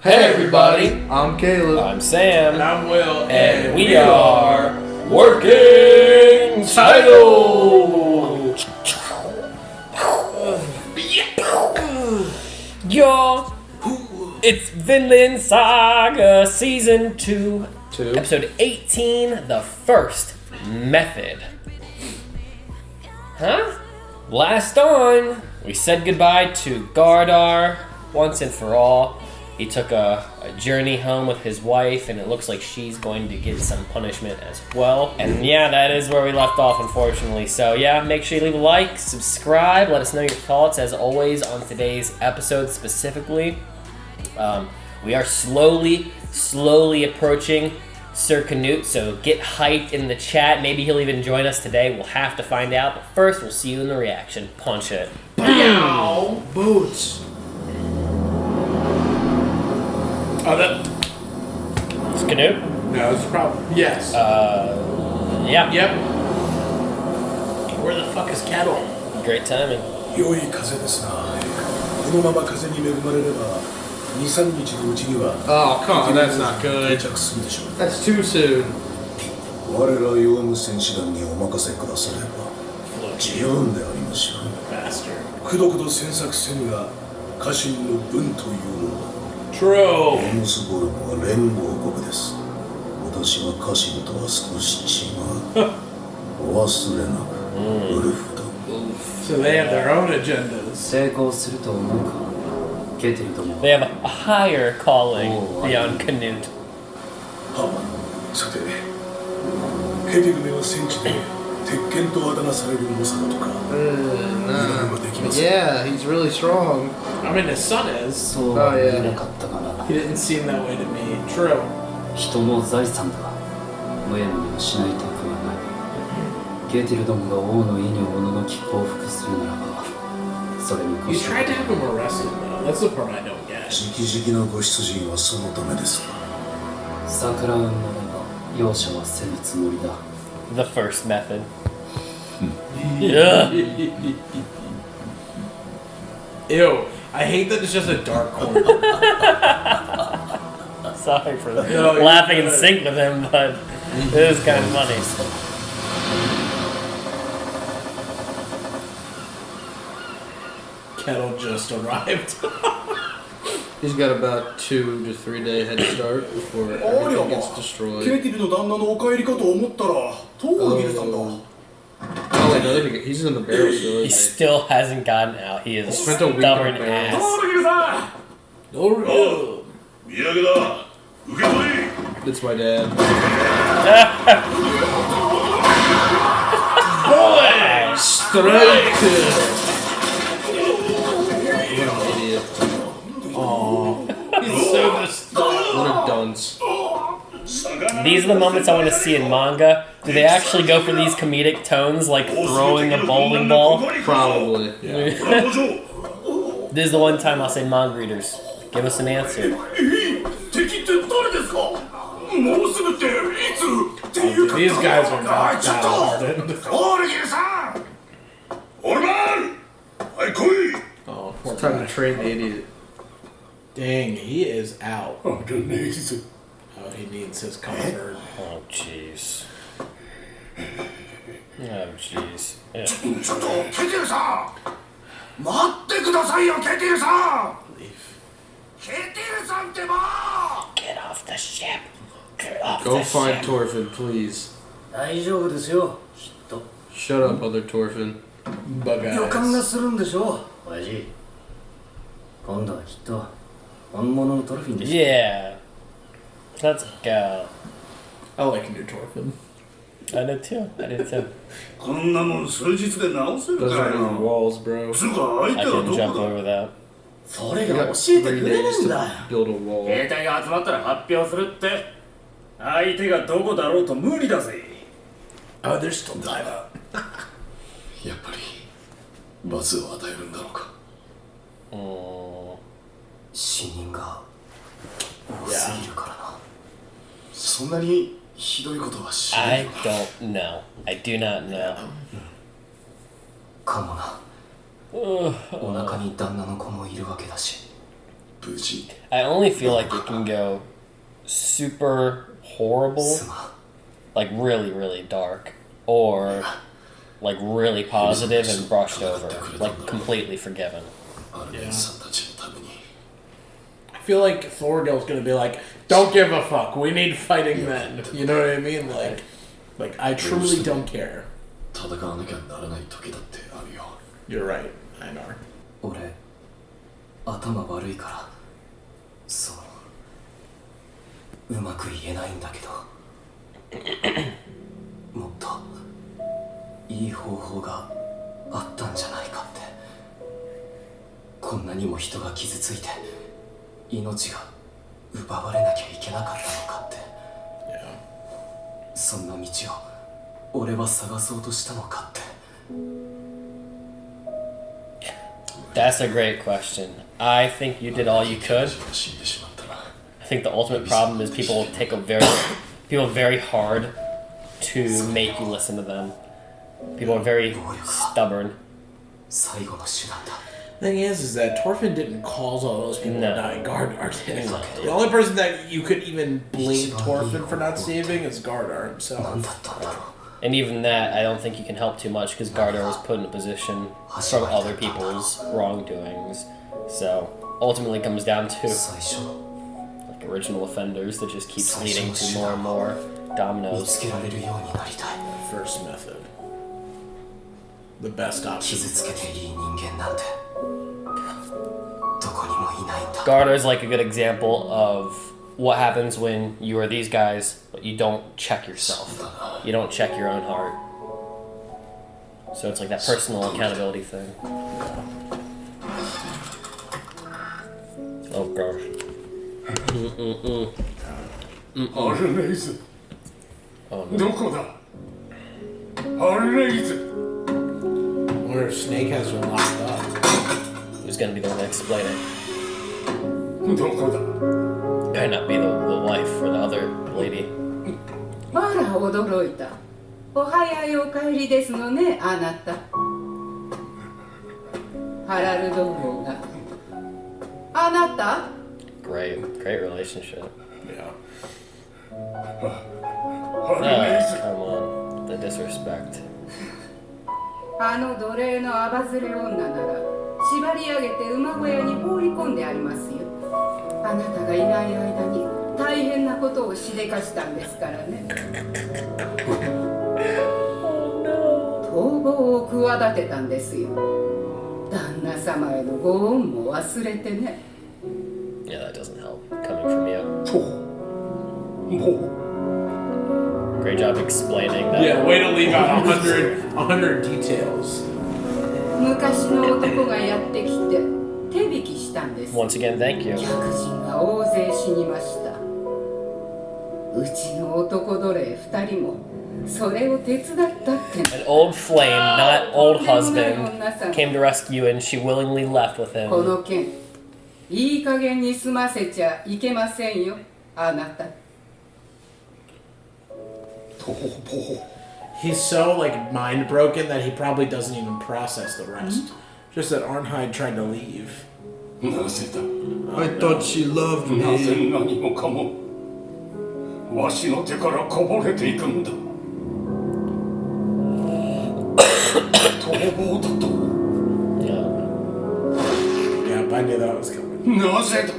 Hey everybody, I'm Caleb. I'm Sam, And I'm Will, and we are Working Title! Yo, it's Vinland Saga Season 2, Episode 18, The First Method. Huh? Last on, we said goodbye to Gardar once and for all. He took a journey home with his wife, and it looks like she's going to get some punishment as well. And yeah, that is where we left off, unfortunately. So yeah, make sure you leave a like, subscribe, let us know your thoughts, as always, on today's episode specifically. We are slowly approaching Sir Canute, so get hyped in the chat. Maybe he'll even join us today. We'll have to find out. But first, we'll see you in the reaction. Punch it. Pow! Boots. Oh, that. It's Canute? No, it's probably. Yes. Yeah. Yep. Where the fuck is Kettle? Great timing. 良い風ですな。このまま風に恵まれれば、2、3日のうちには Oh, come on, that's not good. 定着するでしょう。 That's too soon. 我らヨウム戦士団にお任せくだされば、十分でありましょう。 Bastard. くどくど詮索せぬが、家臣の分というものだ。 True. オムスボルムは連合国です。私は家臣とは少し違う。お忘れなく、ウルフだ。 So they have their own agendas. 成功すると思うかケテルとも They have a higher calling beyond Canute. は、さて、ケテルめは戦地で鉄拳とあだ名される猛者だとか。 Yeah, he's really strong. I mean, his son is. そうは言えなかったかな He didn't seem that way to me. True. 人の財産だむやみに失いたくはないケテルどもが王の意におののき降伏するならばそれに You 越した tried to have him arrested, though. That's the part I don't get. 直々のご出陣はそのためですわ。逆らうならば容赦はせぬつもりだ The first method. Yeah. Ew. I hate that it's just a dark corner. Sorry for No, laughing in you're sync with him, but it is kind of funny. Kettle just arrived. He's got about 2 to 3 day head start before everything gets destroyed. ケテルの旦那のお帰りかと思ったら、トールギルさんだ。 Oh, wait, no, he's in the barrel still. He Isn't still hasn't gotten out. He is a spent a week stubborn on barrel. ass. トールギルさん。 No real. 土産だ。受け取り。 he? It's my dad. Boy! Strike! What an idiot. He's so disturbed. What a dunce. These are the moments I want to see in manga. Do they actually go for these comedic tones, like throwing a bowling ball? Probably. This is the one time I'll say manga readers. Give us an answer. 敵って誰ですか。もうすぐっていつっていうか。 These guys are not ちょっ that と。 hardened. トールギルさん。オルマン。はい来い。 Oh, It's time to train the idiot. dang, he is out. あれね、いつ。 Oh, he needs his comfort. Oh, jeez. Oh, jeez. Yeah. ちょっとケテルさん。待ってくださいよケテルさん。 ケテルさんってば。 Get off the ship. Get off Go the find ship. Thorfinn, please. 大丈夫ですよきっと Shut up, other Thorfinn. Bug 予感が eyes. するんでしょう親父今度はきっと本物のトロフィンでしょ Yeah. Let's go. I like new Thorfinn. I did too. I did too. こんなもん数日で直せる Those か are よ。 new walls, bro. つうか I 相手は couldn't ど jump こだ。 over that. それ We が got 教えて 3くれ days るんだ to build a wall. 兵隊が集まったら発表するって相手がどこだろうと無理だぜ Oh, they're still tied up. やっぱり罰を与えるんだろうか。 死人が多すぎるからなそんなにひどいことはしな I い。 don't know. I do not know. かもなお腹に旦那の子もいるわけだし部無事 I only feel like it can go super horrible, like really, really dark, or like really positive and brushed over, like completely forgiven. アルメンさんたちのために I feel like TokyoGhoul's gonna be like, don't give a fuck. We need fighting men. You know what I mean? Like I truly don't care. 戦わなきゃならない時だってあるよ You're right. I know. 俺頭悪いからうまく言えないんだけどもっといい方法があったんじゃないかって。こんなにも人が傷ついて命が奪われなきゃいけなかったのかって。そんな道を俺は探そうとしたのかって。 That's a great question. I think you did all you could. 死んでしまったな I think the ultimate problem is people very hard to make you listen to them. People are very stubborn. 最後の手段だ。 Thing is that Thorfinn didn't cause all those people No. to die. Gardar did. No. The only person that you could even blame Thorfinn for not saving is Gardar 何 himself. だったんだろう。 And even that, I don't think you can help too much because Gardar was put in a position from other people's wrongdoings. So ultimately, it comes down to 最初 like original offenders that just keeps leading to more and more 見 dominoes. つけられるようになりたい。 First method. The best option. 傷つけていい人間なんてどこにもいないんだ。 Gardar's like a good example of what happens when you are these guys, but you don't check yourself. You don't check your own heart. So it's like that personal accountability thing. Oh gosh. アルメイズ Oh no. どこだアルメイズ I wonder if Snake has her locked up. Who's gonna be the one to explain it? どこだ Better not be the wife or the other lady. あら驚いた。お早いお帰りですのね、あなた。ハラルド王が。あなた Great relationship. Yeah. Oh, come on. The disrespect. あの奴隷のアバズレ女なら縛り上げて馬小屋に放り込んでありますよ。あなたがいない間に大変なことをしでかしたんですからね。逃亡を企てたんですよ。旦那様へのご恩も忘れてね。 Yeah, that doesn't help. Coming from you. もう Great job explaining that. Yeah, way to leave out 100 details. 昔の男がやってきて手引きしたんです。 Once again, thank you. 客人が大勢死にました。うちの男奴隷2人もそれを手伝ったって。 An old flame, not old husband, came to rescue you and she willingly left with こ him. の件いい加減に済ませちゃいけませんよ、あなた。 He's so like mind broken that he probably doesn't even process the rest. Just that Arnheid tried to leave. なぜだ I thought she loved なぜ me. 何もかもわしの手からこぼれていくんだ逃亡だと Yeah. Yeah, I knew that was coming. なぜだ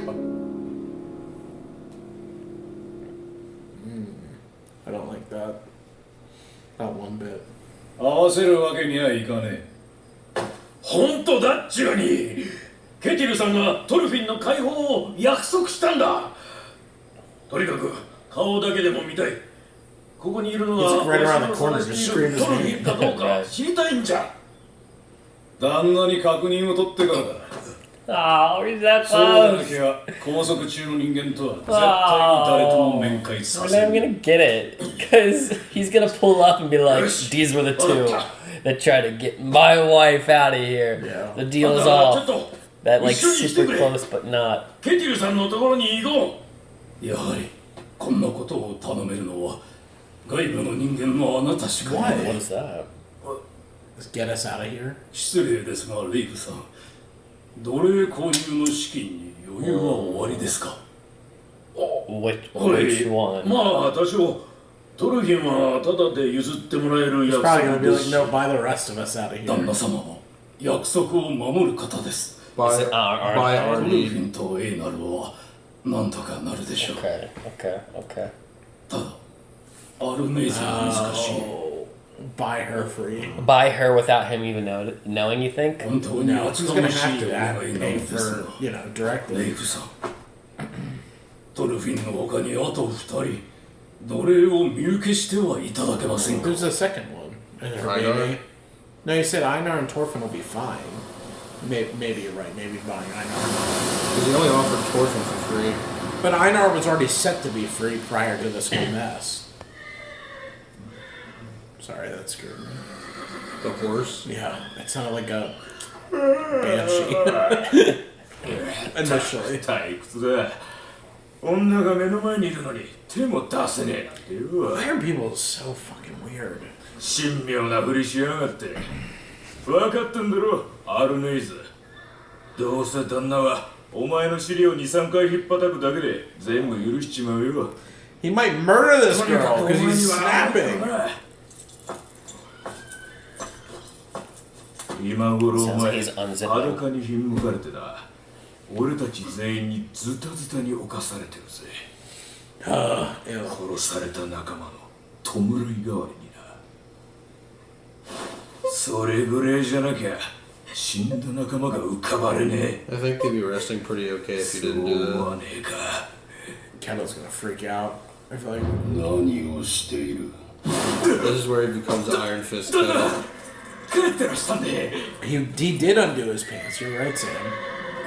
I don't like that. Not one bit. 合わせるわけにはいかねえ。本当だっちゅうにケティルさんがトルフィンの解放を約束したんだ。とにかく顔だけでも見たい。ここにいるのは He's like right around the 私の corner, 探 just してい scream る his トルフィンかどうか知りたいんじゃ。旦那に確認を取ってからだ。 Oh, he's that そうでな close. きゃ拘束中の人間とは絶対に誰とも面会さ I'm せ not ん。 gonna get it because he's gonna pull up and be like, "These were the two that tried to get my wife out of here. Yeah. The deal is ちょっ off." と That like 一緒にして super くれ。 close, but not. ケティルさんのところに行こう。やはりこんなことを頼めるのは外部の人間のあなたしかいない What is that? Let's get us out of here. 失礼ですがレイブさん奴隷購入の資金に余裕は終わりですか。 Which はい one? まあ多少トルフィンはただで譲ってもらえる He's 約 probably 束 gonna be で like, す。 no, buy the rest of us out of 旦 here. 那様も約束を守る方です。 By, Is it Arnheid? by トルフ Arnheid. ィンとエイナルはなんとかなるでしょう。 Okay, okay, okay. ただアルネイズは難しい。 Buy her free. Buy her without him even knowing, you think? 本当に No, 厚 he's か gonna まし have い to お願いな pay のです for, が。 you know, レイ directly. フさん、トルフィンの他にあと2人、奴隷を身請けしてはいただけませんか。 Who's the second one? Her Einar? baby? No, you said Einar and Thorfinn will be fine. Maybe you're right. Maybe buying Einar. Because he only offered Thorfinn for free. But Einar was already set to be free prior to this whole mess. Sorry, that scared me. The horse. Yeah, it sounded like a banshee. Initially. 退屈だ。女が目の前にいるのに手も出せねえなんてよ。 Iron people is so fucking weird. 神妙なふりしやがって。分かってんだろ、アルネイズ。どうせ旦那はお前の尻を2、3回引っ叩くだけで全部許しちまうよ。 He might murder this girl because he's snapping. 今頃お Sounds 前 like he's unzipping. 裸にひんむかれてな。俺たち全員にズタズタに侵されてるぜ。 Ew. 殺された仲間の弔い代わりにな。それぐらいじゃなきゃ死んだ仲間が浮かばれね I think they'd be resting pretty okay え。 if そ you didn't う do は that. ねえか。 Kettle's gonna freak out. I feel like 何をしている。 This is where he becomes the Iron Fist Kettle. 帰ってらしたんで。 he did undo his pants. You're right, Sam.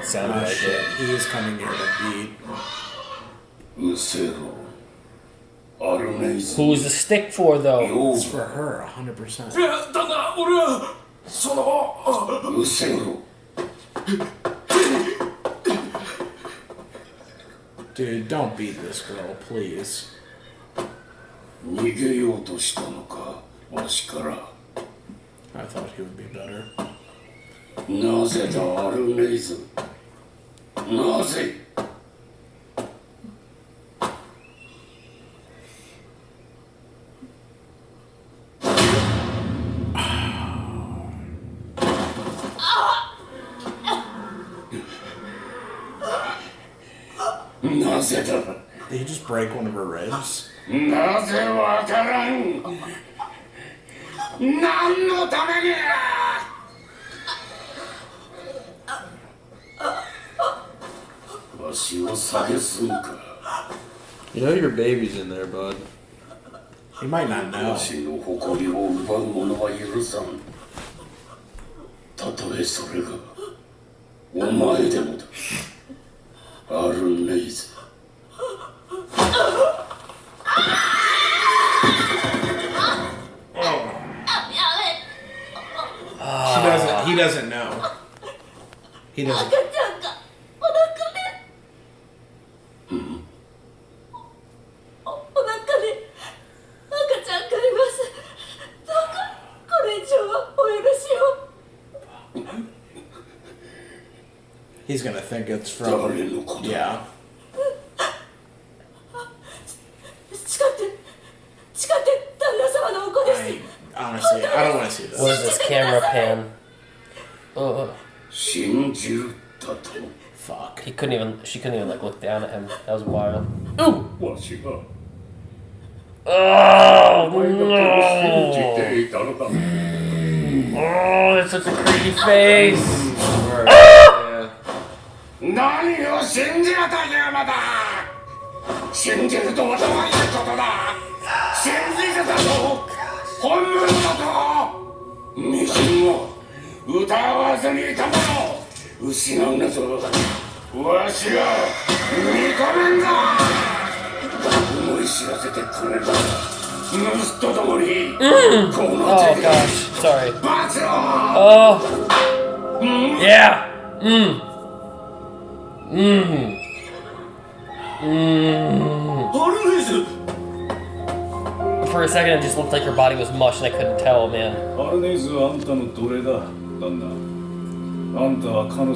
Sounded Oh like shit, it. he is coming here to beat. うせろ。アルネイズ。 Who's the stick for, though? よ It's for her, 100%. いや、だが俺はその。うせろ。 Dude, don't beat this girl, please. 逃げようとしたのか、わしから。 I thought he would be better. なぜだ、アルネイズ。なぜ。 なぜだ。 Did he just break one of her ribs? なぜわからん。何のために。わしを蔑むか。 You know your baby's in there, bud. He might not know. わしの誇りを奪う者は許さん。たとえそれがお前でもだ。アルネイズ。 He doesn't know. He doesn't. お腹で赤ちゃんがいます。どうかこれ以上はお許しを。 He's gonna think it's from. 誰のこと。 Yeah. 誓って旦那様のお子です。 Honestly, I don't want to see What this. is this camera pan? Oh, 信じるだと。 Fuck. she couldn't even like look down at him. That was wild. わしが Oh お前が信じ no! ていたのか。 Oh, it's such a creepy face. Yeah. 何を信じろというのだ。信じるとはどういうことだ。信じるだと本物だと。みじんも疑わずにいたもの失うなぞ。わしが認めんだ。思い知らせてくれる。盗人どもにこの Oh 手で gosh, sorry. 罰を。 Oh, yeah.アルネイズ。 For a second, it just looked like her body was mush, and I couldn't tell, man. アルネイズはあんたの奴隷だ、旦那。あんたは彼女を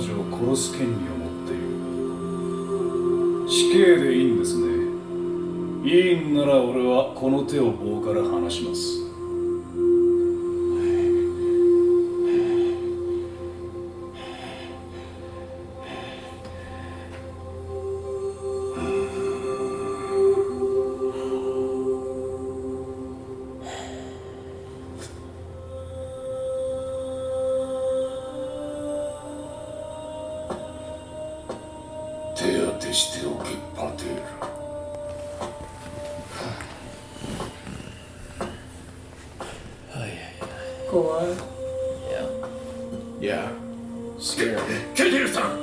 殺す権利を持っている。死刑でいいんですね。いいんなら俺はこの手を棒から離します。手当てしておけ、パテール。怖い。 Yeah. Yeah. Scary. ケテルさん、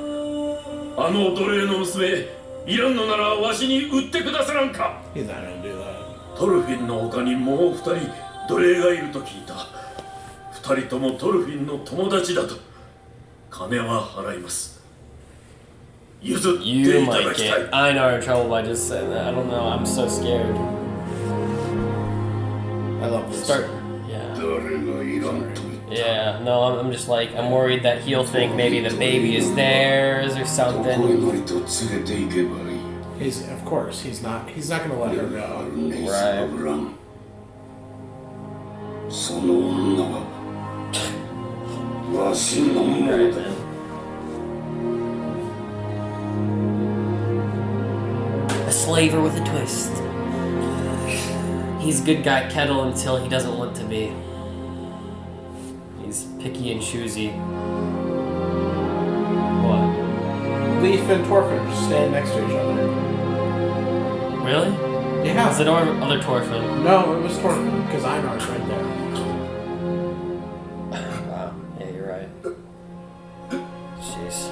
あの奴隷の娘いらんのならわしに売ってくださらんか。 He's not gonna do that. トルフィンの他にもう2人奴隷がいると聞いた。2人ともトルフィンの友達だと。金は払います。譲ってい You ただ might きたい。 get Einar in trouble by just saying that. I don't know. I'm so scared. I love this. Start. Yeah. 誰がいらんと言った。 Yeah. No, I'm just like, I'm worried that he'll think maybe the baby is theirs or どこへ something. 乗りと連れて行けばいい。 He's of course he's not gonna let her ア go. ルネイス・アブラン。その女はわしのものだ。 A slaver with a twist. He's good guy Kettle until he doesn't want to be. He's picky and choosy. What? Leaf and Thorfinn just stand next to each other. Really? Yeah. Is it other Thorfinn? No, it was Thorfinn because Einar's right there. Wow. Yeah, you're right. Jeez.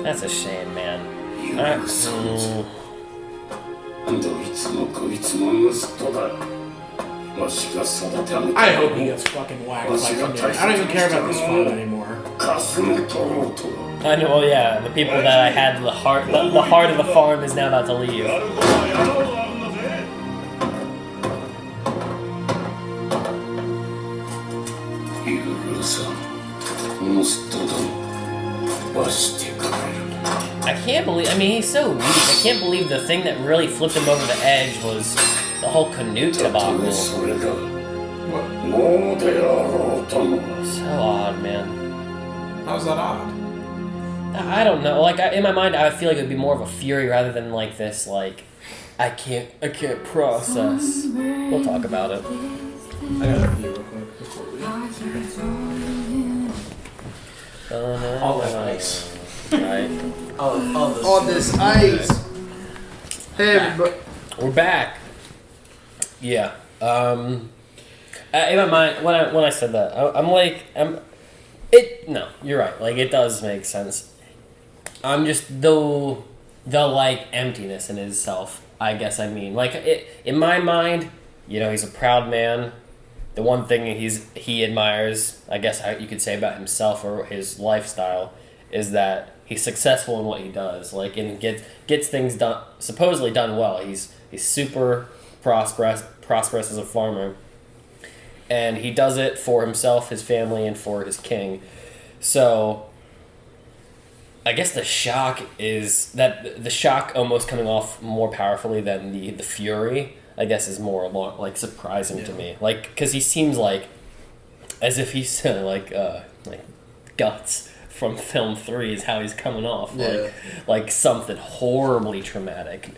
That's a shame, man. 許さんぞ。どいつもこいつも盗人だ。わしが育て上げた。 I hope he gets fucking whacked by Arnheid. I don't even care about this farm anymore. かすむとろうと。 I know. Well, yeah. The people that I had the heart of the farm is now about to leave. やることはやろうとあるんだぜ。許さん。盗人ども。罰してくれる。 I can't believe. I mean, he's so weak. I can't believe the thing that really flipped him over the edge was the whole Canute たとえ debacle. それがもうであろうとも。 So odd, man. How's that odd? I don't know. Like in my mind, I feel like it would be more of a fury rather than like this. Like I can't process. We'll talk about it. I gotta pee real quick before we. All that ice. Right. On this ice. Hey, everybody. We're back. Yeah. In my mind, when I said that, no, you're right. Like it does make sense. I'm just the like emptiness in himself. I guess I mean like in my mind, you know, he's a proud man. The one thing he admires, I guess you could say about himself or his lifestyle, is that he's successful in what he does. Like and gets things done, supposedly done well. He's super prosperous as a farmer. And he does it for himself, his family, and for his king. So, I guess the shock is that the shock almost coming off more powerfully than the fury, I guess, is more like surprising to me. Like, because he seems like as if he's like Guts from film 3 is how he's coming off. Yeah. Like something horribly traumatic.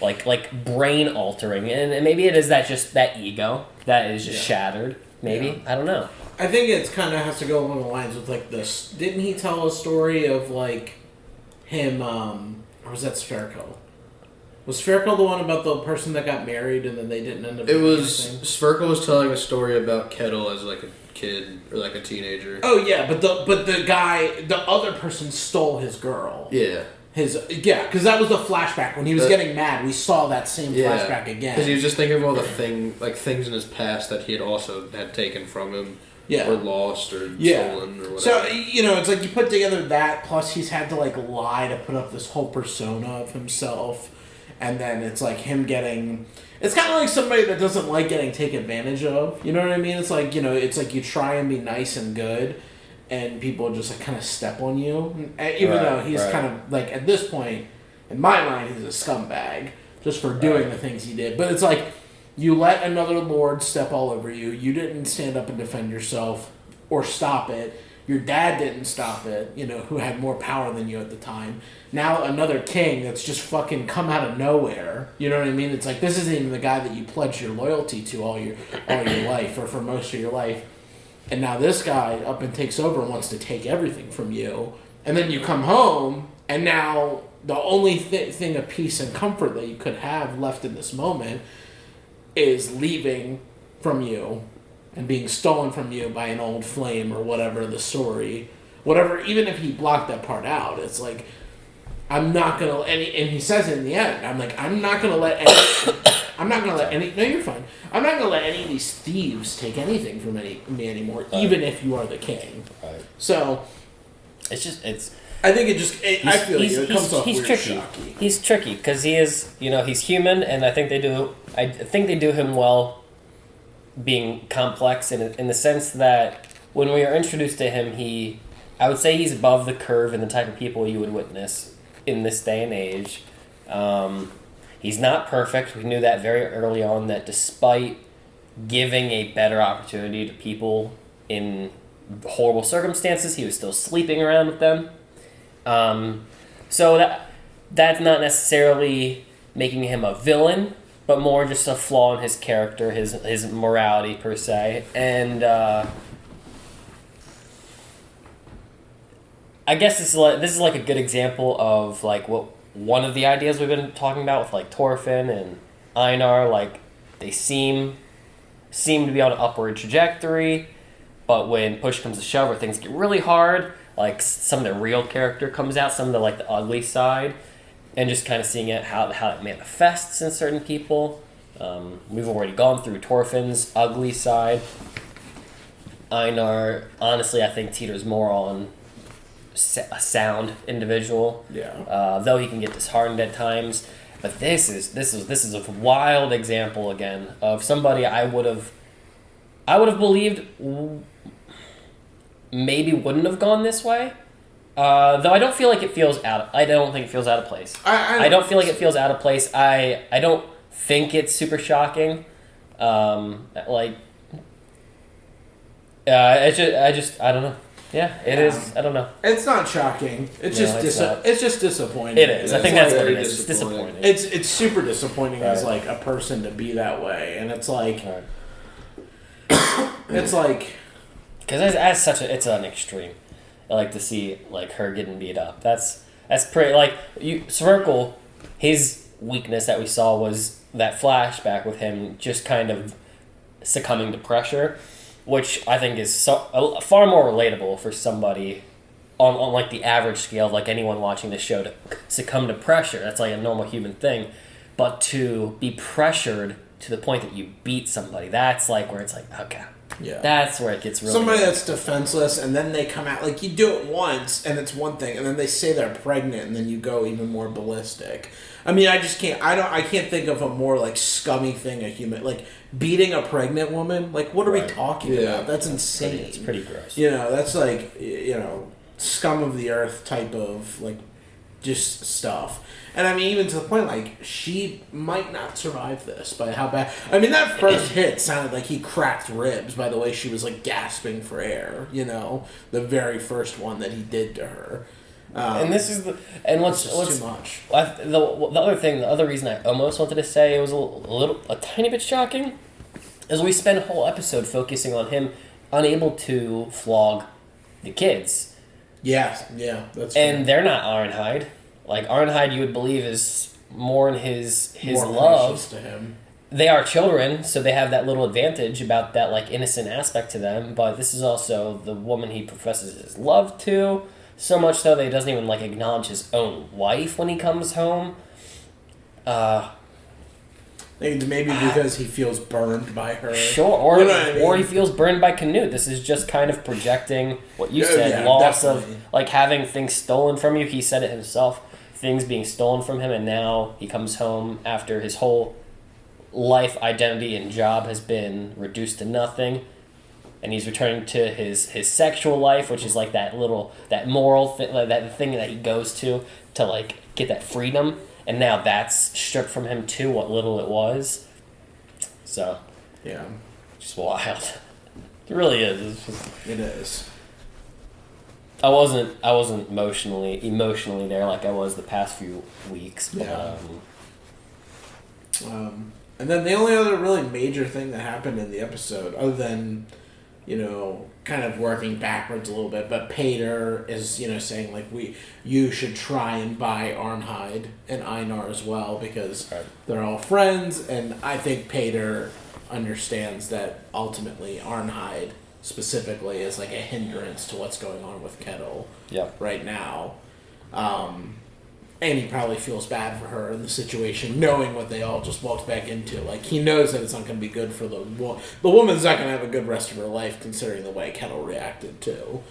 Like brain altering, and maybe it is that ego that is just shattered. Maybe I don't know. I think it's kind of has to go along the lines with like this. Didn't he tell a story of like him? Or was that Spherical? Was Spherical the one about the person that got married and then they didn't end up? It doing was anything? Spherical was telling a story about Kettle as like a kid or like a teenager. Oh yeah, but the other person stole his girl. Yeah. Because that was the flashback when he was getting mad. We saw that same flashback again. Because he was just thinking of all the things in his past that he had also had taken from him, or lost, or stolen, or whatever. So it's like you put together that plus he's had to like lie to put up this whole persona of himself, and then it's like him getting. It's kind of like somebody that doesn't like getting taken advantage of. You know what I mean? It's like it's like you try and be nice and good. and people just like kind of step on you, even though he's kind of like at this point, in my mind, he's a scumbag just for doing the things he did. But it's like you let another lord step all over you. You didn't stand up and defend yourself or stop it. Your dad didn't stop it, who had more power than you at the time. Now another king that's just fucking come out of nowhere. You know what I mean? It's like, this isn't even the guy that you pledged your loyalty to all your life, or for most of your life. And now this guy up and takes over and wants to take everything from you. And then you come home, and now the only thing of peace and comfort that you could have left in this moment is leaving from you and being stolen from you by an old flame or whatever the story. Whatever, even if he blocked that part out, it's like, I'm not going to, and he says it in the end, I'm not going to let any, no, you're fine. I'm not going to let any of these thieves take anything from me anymore, even if you are the king. Right. So, I think it comes off weird, tricky. Shocky. He's tricky, because he is, he's human, and I think they do him well being complex in the sense that when we are introduced to him, I would say he's above the curve in the type of people you would witness in this day and age. He's not perfect. We knew that very early on, that despite giving a better opportunity to people in horrible circumstances, he was still sleeping around with them. So that's not necessarily making him a villain, but more just a flaw in his character, his morality per se. And I guess this is like a good example of like what one of the ideas we've been talking about with like Thorfinn and Einar. Like they seem to be on an upward trajectory, but when push comes to shove or things get really hard, like some of the real character comes out, some of the ugly side. And just kind of seeing it how it manifests in certain people. We've already gone through Thorfinn's ugly side. Einar, honestly, I think teeters more on a sound individual. Yeah. Though he can get disheartened at times, but this is a wild example again of somebody I would have believed maybe wouldn't have gone this way. Though I don't feel like it feels I don't think it feels out of place. I don't feel like it feels out of place. I don't think it's super shocking. I don't know. Yeah, it is. I don't know. It's not shocking. It's just disappointing. It is. I think that's what it is. It's disappointing. It's super disappointing as like a person to be that way, and it's like, it's like, because it's an extreme. I like to see like her getting beat up. That's pretty like Sverkel. His weakness that we saw was that flashback with him just kind of succumbing to pressure, which I think is far more relatable for somebody on like the average scale of like anyone watching this show to succumb to pressure. That's like a normal human thing, but to be pressured to the point that you beat somebody, that's like where it's like, okay. Yeah. That's where it gets really somebody that's defenseless, and then they come out like you do it once and it's one thing, and then they say they're pregnant, and then you go even more ballistic. I mean, I just can't. I can't think of a more like scummy thing a human like beating a pregnant woman. Like, what are we talking about? That's insane. It's pretty gross. That's like scum of the earth type of like just stuff. And I mean, even to the point, like, she might not survive this by how bad. I mean, that first hit sounded like he cracked ribs by the way she was, like, gasping for air, the very first one that he did to her. And this is what's too much. The other reason I almost wanted to say it was a tiny bit shocking is we spent a whole episode focusing on him unable to flog the kids. Yeah, that's true. And they're not Arnheid. Like, Arnheid, you would believe, is more in his more love. To him. They are children, so they have that little advantage about that, like, innocent aspect to them. But this is also the woman he professes his love to. So much so that he doesn't even, like, acknowledge his own wife when he comes home. Maybe because he feels burned by her. Sure, or he feels burned by Canute. This is just kind of projecting what you said, loss definitely. Of, like, having things stolen from you. He said it himself. Things being stolen from him, and now he comes home after his whole life, identity, and job has been reduced to nothing. and he's returning to his sexual life, which is like that moral thing, like that thing that he goes to like get that freedom, and now that's stripped from him too, what little it was. So yeah, just wild. It really is. It is. I wasn't emotionally there like I was the past few weeks. But, yeah. And then the only other really major thing that happened in the episode, other than, kind of working backwards a little bit, but Pater is, saying like you should try and buy Arnheid and Einar as well because they're all friends, and I think Pater understands that ultimately Arnheid specifically is like a hindrance to what's going on with Kettle right now. And he probably feels bad for her in the situation, knowing what they all just walked back into. Like, he knows that it's not going to be good for the woman's not going to have a good rest of her life, considering the way Kettle reacted, too.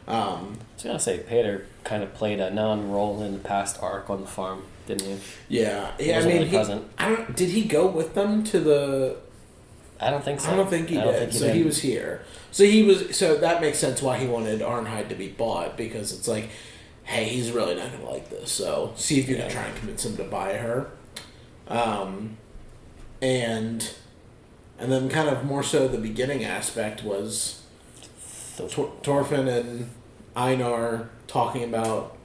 I was going to say, Pater kind of played a non-role in the past arc on the farm, didn't he? Yeah. He wasn't really present. Did he go with them to the... I don't think so. I don't think he did. So he was here. So that makes sense why he wanted Arnheid to be bought, because it's like, hey, he's really not going to like this, so see if you can try and convince him to buy her. And then kind of more so the beginning aspect was Thorfinn and Einar talking about,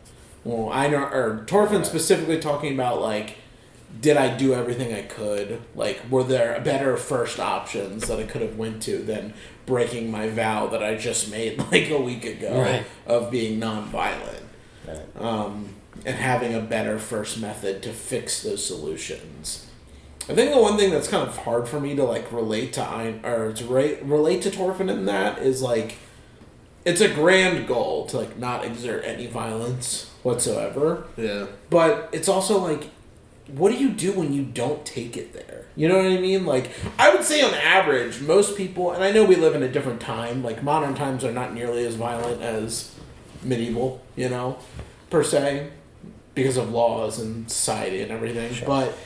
Thorfinn specifically talking about, like, did I do everything I could? Like, were there better first options that I could have went to than breaking my vow that I just made like a week ago of being nonviolent? And having a better first method to fix those solutions. I think the one thing that's kind of hard for me to like relate to relate to Thorfinn in that is like, it's a grand goal to like not exert any violence whatsoever. Yeah. But it's also like, what do you do when you don't take it there? You know what I mean? Like, I would say on average, most people, and I know we live in a different time, like modern times are not nearly as violent as medieval, per se, because of laws and society and everything. Sure. But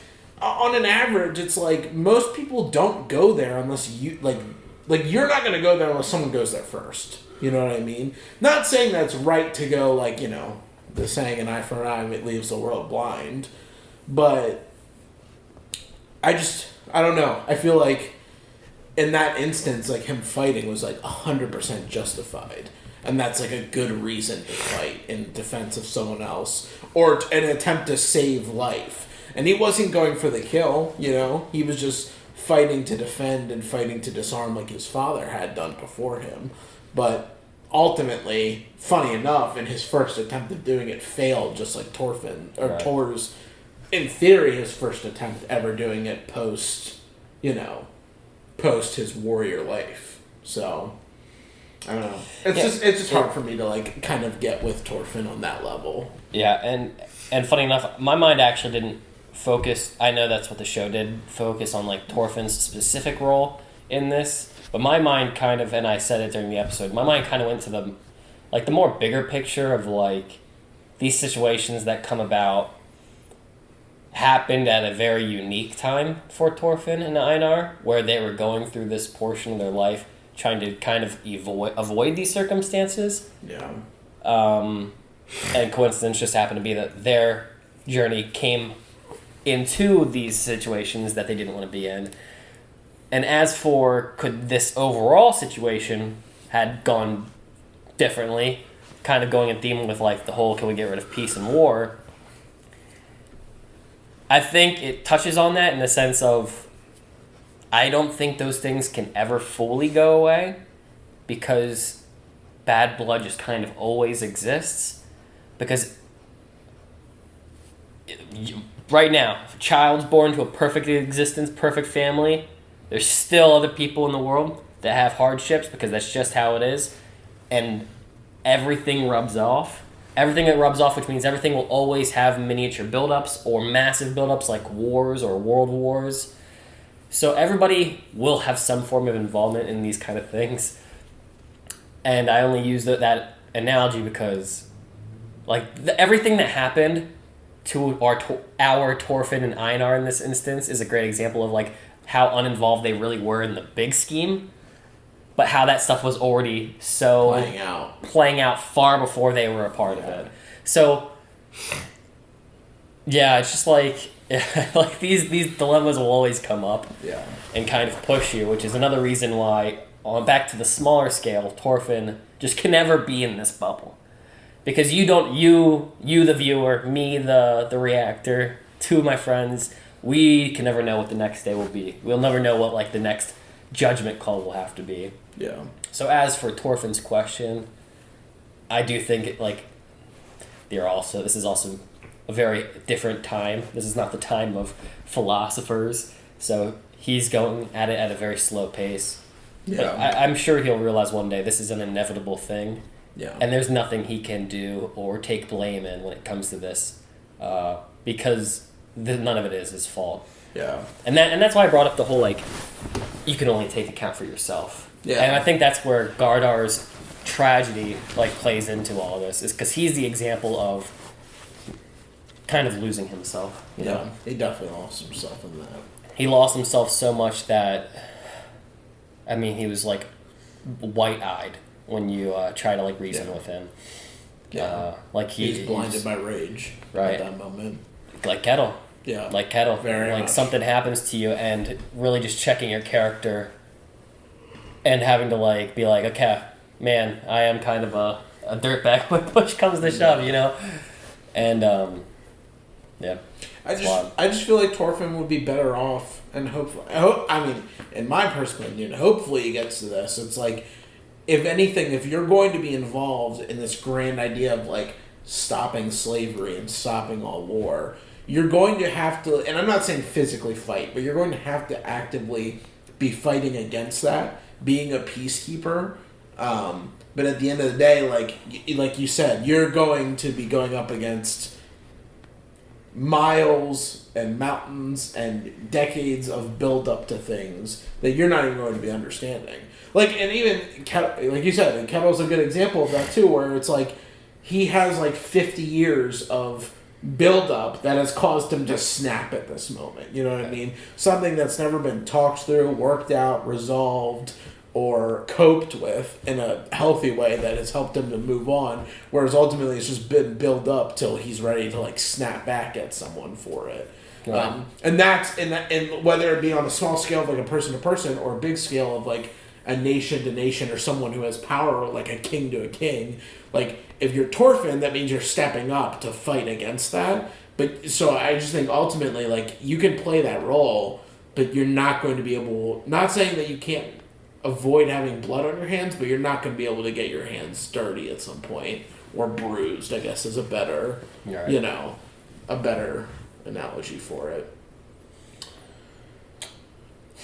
on an average, it's like most people don't go there unless you like you're not going to go there unless someone goes there first. You know what I mean? Not saying that's right to go, like, the saying an eye for an eye leaves the world blind, but I don't know. I feel like in that instance, like, him fighting was like 100% justified. And that's like a good reason to fight in defense of someone else or an attempt to save life. And he wasn't going for the kill, He was just fighting to defend and fighting to disarm like his father had done before him. But ultimately, funny enough, in his first attempt of doing it failed, just like Thorfinn, or Thor's, in theory, his first attempt ever doing it post his warrior life. So... I don't know. It's just hard for me to like kind of get with Thorfinn on that level. Yeah, and funny enough, my mind actually didn't focus. I know that's what the show did, focus on like Thorfinn's specific role in this. But my mind kind of, and I said it during the episode, my mind kind of went to the more bigger picture of like these situations that come about happened at a very unique time for Thorfinn and Einar, where they were going through this portion of their life trying to kind of avoid these circumstances. Yeah. And coincidence just happened to be that their journey came into these situations that they didn't want to be in. And as for could this overall situation had gone differently, kind of going in theme with like the whole can we get rid of peace and war, I think it touches on that in the sense of I don't think those things can ever fully go away because bad blood just kind of always exists. Because right now, if a child's born to a perfect existence, perfect family, there's still other people in the world that have hardships because that's just how it is. And everything rubs off. Everything that rubs off, which means everything will always have miniature buildups or massive buildups like wars or world wars. So everybody will have some form of involvement in these kind of things. And I only use that analogy because like everything that happened to our Thorfinn and Einar in this instance is a great example of like how uninvolved they really were in the big scheme. but how that stuff was already so playing out far before they were a part of it. So yeah, it's just like like these dilemmas will always come up and kind of push you, which is another reason why on back to the smaller scale, Thorfinn just can never be in this bubble. Because you the viewer, me the reactor, two of my friends, we can never know what the next day will be. We'll never know what like the next judgment call will have to be. Yeah. So as for Thorfinn's question, I do think this is also a very different time. This is not the time of philosophers. So he's going at it at a very slow pace. Yeah. But I'm sure he'll realize one day this is an inevitable thing. Yeah. And there's nothing he can do or take blame in when it comes to this, because none of it is his fault. Yeah. And that's why I brought up the whole like, you can only take account for yourself. Yeah. And I think that's where Gardar's tragedy like plays into all of this, is because he's the example of kind of losing himself. You know? He definitely lost himself in that. He lost himself so much that, I mean, he was like white-eyed when you try to like reason with him. Yeah. Like he's blinded by rage at that moment. Like Kettle. Yeah. Like Kettle. Very like much. Something happens to you and really just checking your character and having to like be like, okay, man, I am kind of a dirtbag when push comes to shove, you know? And I just feel like Thorfinn would be better off, and I mean, in my personal opinion, hopefully he gets to this. It's like, if anything, if you're going to be involved in this grand idea of like stopping slavery and stopping all war, you're going to have to, and I'm not saying physically fight, but you're going to have to actively be fighting against that, being a peacekeeper. But at the end of the day, like you said, you're going to be going up against miles and mountains and decades of build up to things that you're not even going to be understanding. Like, and even Kettle, like you said, and Kettle's a good example of that too, where it's like he has like 50 years of build up that has caused him to snap at this moment. You know what I mean? Something that's never been talked through, worked out, resolved, or coped with in a healthy way that has helped him to move on, whereas ultimately it's just been built up till he's ready to like snap back at someone for it. Right. And that's and whether it be on a small scale of like a person to person or a big scale of like a nation to nation or someone who has power like a king to a king, like if you're Thorfinn, that means you're stepping up to fight against that. But so I just think ultimately like you can play that role, but you're not going to be able, not saying that you can't avoid having blood on your hands, but you're not going to be able to get your hands dirty at some point, or bruised, I guess is a better, a better analogy for it.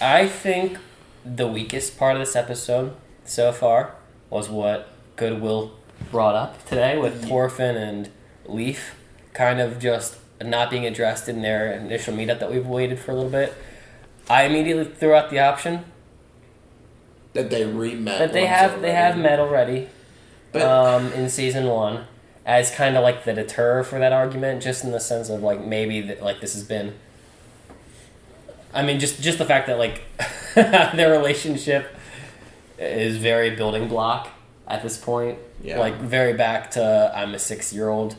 I think the weakest part of this episode so far was what Goodwill brought up today with Thorfinn and Leif kind of just not being addressed in their initial meetup that we've waited for a little bit. I immediately threw out the option that they re-met. That they have met already, but in season 1, as kind of like the deter for that argument, just in the sense of like maybe like this has been. I mean, just the fact that like their relationship is very building block at this point. Yeah. Like very back to I'm a 6-year-old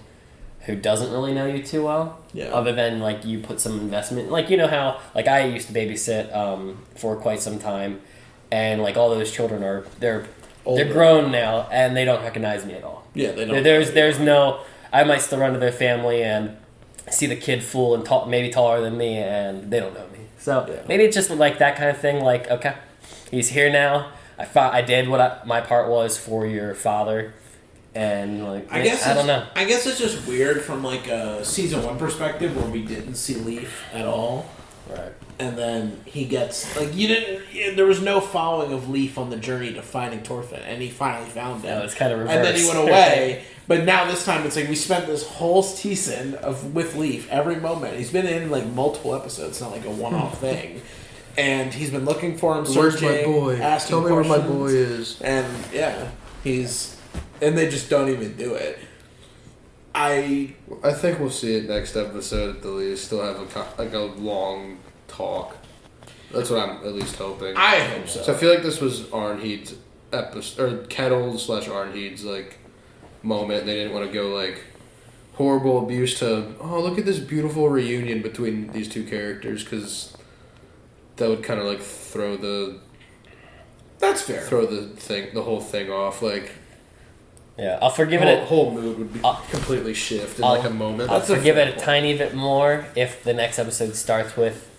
who doesn't really know you too well. Yeah. Other than like you put some investment, like you know how like I used to babysit for quite some time. And like all those children they're grown now and they don't recognize me at all. Yeah, they don't. There's no. I might still run to their family and see the kid full and tall, maybe taller than me, and they don't know me. So maybe it's just like that kind of thing. Like okay, he's here now. I did what my part was for your father, and like I don't know. I guess it's just weird from like a season 1 perspective where we didn't see Leif at all. Right. And then he gets like there was no following of Leif on the journey to finding Thorfinn, and he finally found him. No, it's kind of reversed. And then he went away. But now this time it's like we spent this whole season with Leif every moment. He's been in like multiple episodes, it's not like a one-off thing. And he's been looking for him, searching, where's my boy? Asking Tell me questions. where my boy is. And and they just don't even do it. I think we'll see it next episode at the least. Still have a long talk. That's what I'm at least hoping. I hope so. So I feel like this was Arnheid's episode or Kettle / Arnheid's like moment. They didn't want to go like horrible abuse to look at this beautiful reunion between these two characters because that would kind of like throw the. That's fair. Throw the whole thing off like. Yeah, I'll forgive it. The whole mood would be completely shift in like a moment. I'll forgive it a tiny bit more if the next episode starts with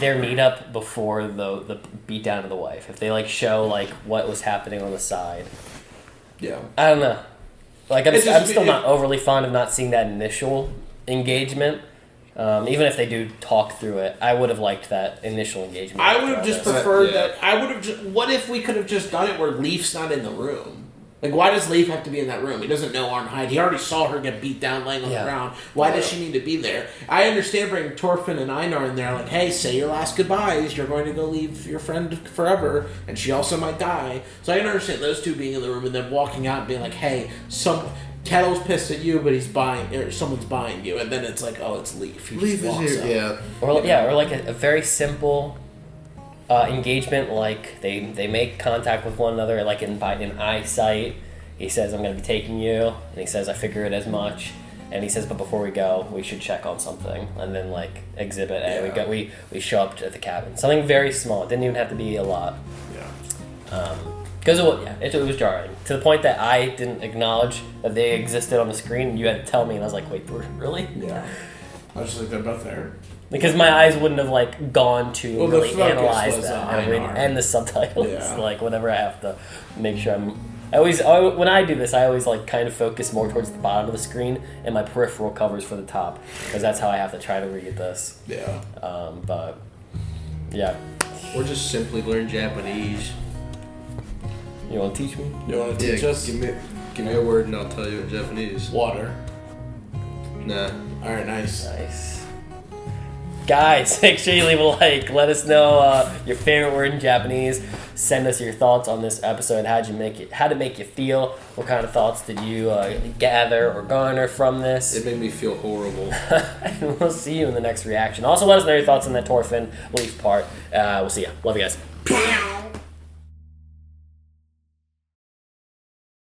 their meetup before the beatdown of the wife. If they like show like what was happening on the side. Yeah. I don't know. Like I'm still not overly fond of not seeing that initial engagement. Even if they do talk through it, I would have liked that initial engagement. I would have just preferred that. I would have. What if we could have just done it where Leaf's not in the room? Like, why does Leaf have to be in that room? He doesn't know Arnheid. He already saw her get beat down laying on the ground. Why does she need to be there? I understand bringing Thorfinn and Einar in there, like, hey, say your last goodbyes. You're going to go leave your friend forever, and she also might die. So I can understand those two being in the room and then walking out and being like, hey, Kettle's pissed at you, but someone's buying you, and then it's like, oh, it's Leaf. Leaf is here, or like a very simple engagement, like they make contact with one another, like in eyesight. He says, "I'm going to be taking you," and he says, "I figured as much." And he says, "But before we go, we should check on something." And then like exhibit A, we show up at the cabin. Something very small. It didn't even have to be a lot. Yeah. Because it was jarring to the point that I didn't acknowledge that they existed on the screen. And you had to tell me, and I was like, "Wait, really?" Yeah. I was just like, they're both there. Because my eyes wouldn't have like gone to really analyze that and the subtitles. Yeah. Like whenever I have to make sure when I do this, I always like kind of focus more towards the bottom of the screen, and my peripheral covers for the top, because that's how I have to try to read this. Yeah. But yeah. Or just simply learn Japanese. You want to teach me? You want to teach us? Give me a word and I'll tell you in Japanese. Water. Nah. All right, nice. Guys, make sure you leave a like. Let us know your favorite word in Japanese. Send us your thoughts on this episode. How did it make you feel? What kind of thoughts did you gather or garner from this? It made me feel horrible. And we'll see you in the next reaction. Also, let us know your thoughts on that Thorfinn Leaf part. We'll see ya. Love you guys.